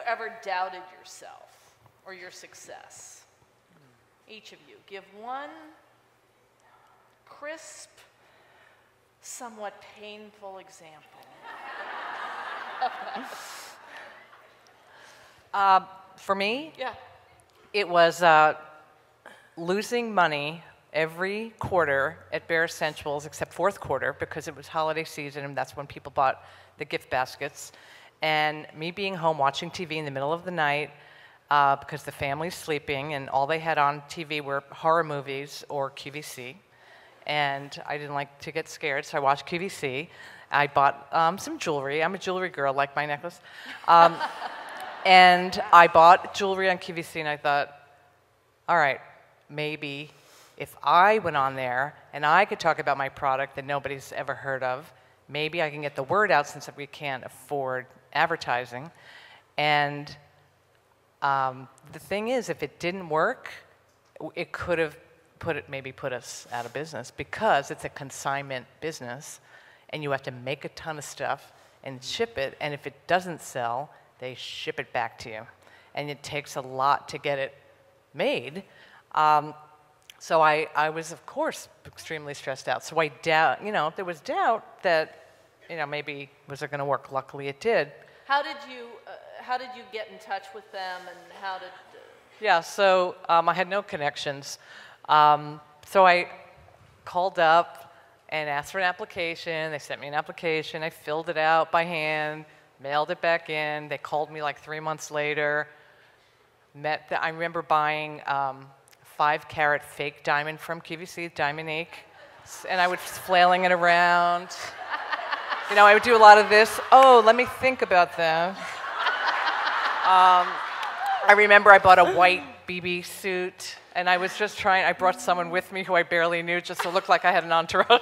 ever doubted yourself or your success? Each of you, give one crisp, somewhat painful example. For me, Yeah. it was losing money every quarter at Bare Escentuals, except fourth quarter, because it was holiday season, and that's when people bought the gift baskets. And me being home watching TV in the middle of the night, because the family's sleeping, and all they had on TV were horror movies or QVC. And I didn't like to get scared, so I watched QVC. I bought some jewelry. I'm a jewelry girl, like my necklace. And I bought jewelry on QVC, and I thought, all right, maybe if I went on there and I could talk about my product that nobody's ever heard of, maybe I can get the word out since we can't afford advertising. And the thing is, if it didn't work, it could have maybe put us out of business, because it's a consignment business and you have to make a ton of stuff and ship it, and if it doesn't sell, they ship it back to you. And it takes a lot to get it made. So I was, of course, extremely stressed out. So I there was doubt that, maybe was it going to work? Luckily, it did. How did you get in touch with them, and how did? Yeah, so I had no connections. So I called up and asked for an application. They sent me an application. I filled it out by hand, mailed it back in. They called me like 3 months later. I remember buying 5-carat fake diamond from QVC, Diamond Ink, and I was flailing it around. I would do a lot of this. Oh, let me think about that. I remember I bought a white BB suit, and I was just I brought someone with me who I barely knew just to look like I had an entourage.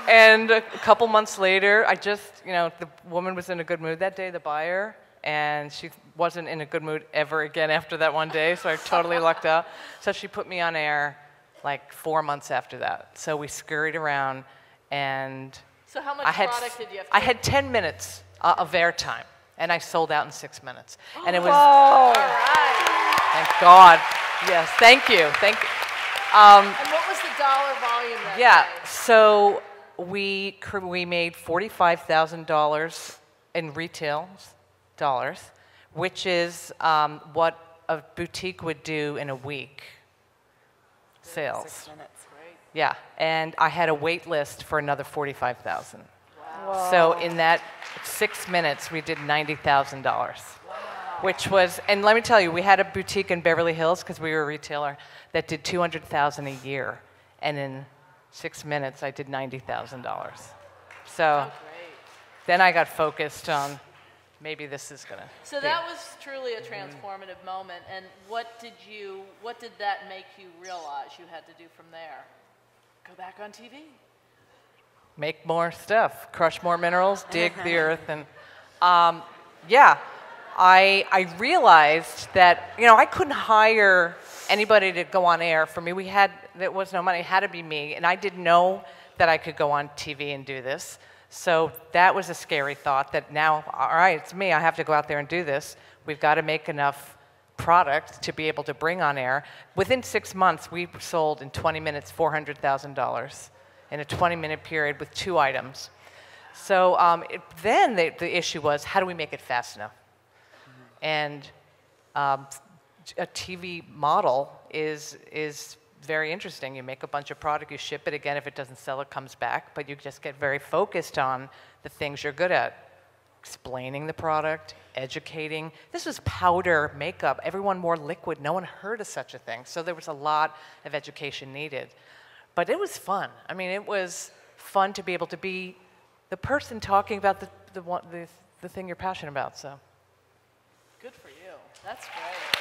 And a couple months later, the woman was in a good mood that day, the buyer, and she wasn't in a good mood ever again after that one day, so I totally lucked out. So she put me on air like 4 months after that. So we scurried around, and so how much product did you have to I had 10 minutes of airtime, and I sold out in 6 minutes. And it was, all right. Thank God. Yes, thank you. And what was the dollar volume that day? So we made $45,000 in retail dollars, which is what a boutique would do in a week. Sales. 6 minutes, right? Yeah, and I had a wait list for another 45,000. Wow. So in that 6 minutes, we did $90,000, which was, and let me tell you, we had a boutique in Beverly Hills, because we were a retailer, that did $200,000 a year, and in 6 minutes, I did $90,000. So then I got focused on, maybe this is gonna. So that was truly a transformative moment. And what did that make you realize you had to do from there? Go back on TV. Make more stuff, crush more minerals, dig the earth, and I realized that I couldn't hire anybody to go on air for me. There was no money. It had to be me, and I didn't know that I could go on TV and do this. So that was a scary thought, that now, all right, it's me, I have to go out there and do this. We've got to make enough product to be able to bring on air. Within 6 months, we sold in 20 minutes $400,000 in a 20-minute period with 2 items. So then the issue was, how do we make it fast enough? And a TV model is very interesting. You make a bunch of product, you ship it. Again, if it doesn't sell, it comes back. But you just get very focused on the things you're good at. Explaining the product, educating. This was powder makeup. Everyone wore liquid. No one heard of such a thing. So there was a lot of education needed. But it was fun. I mean, it was fun to be able to be the person talking about the thing you're passionate about. So. Good for you. That's great.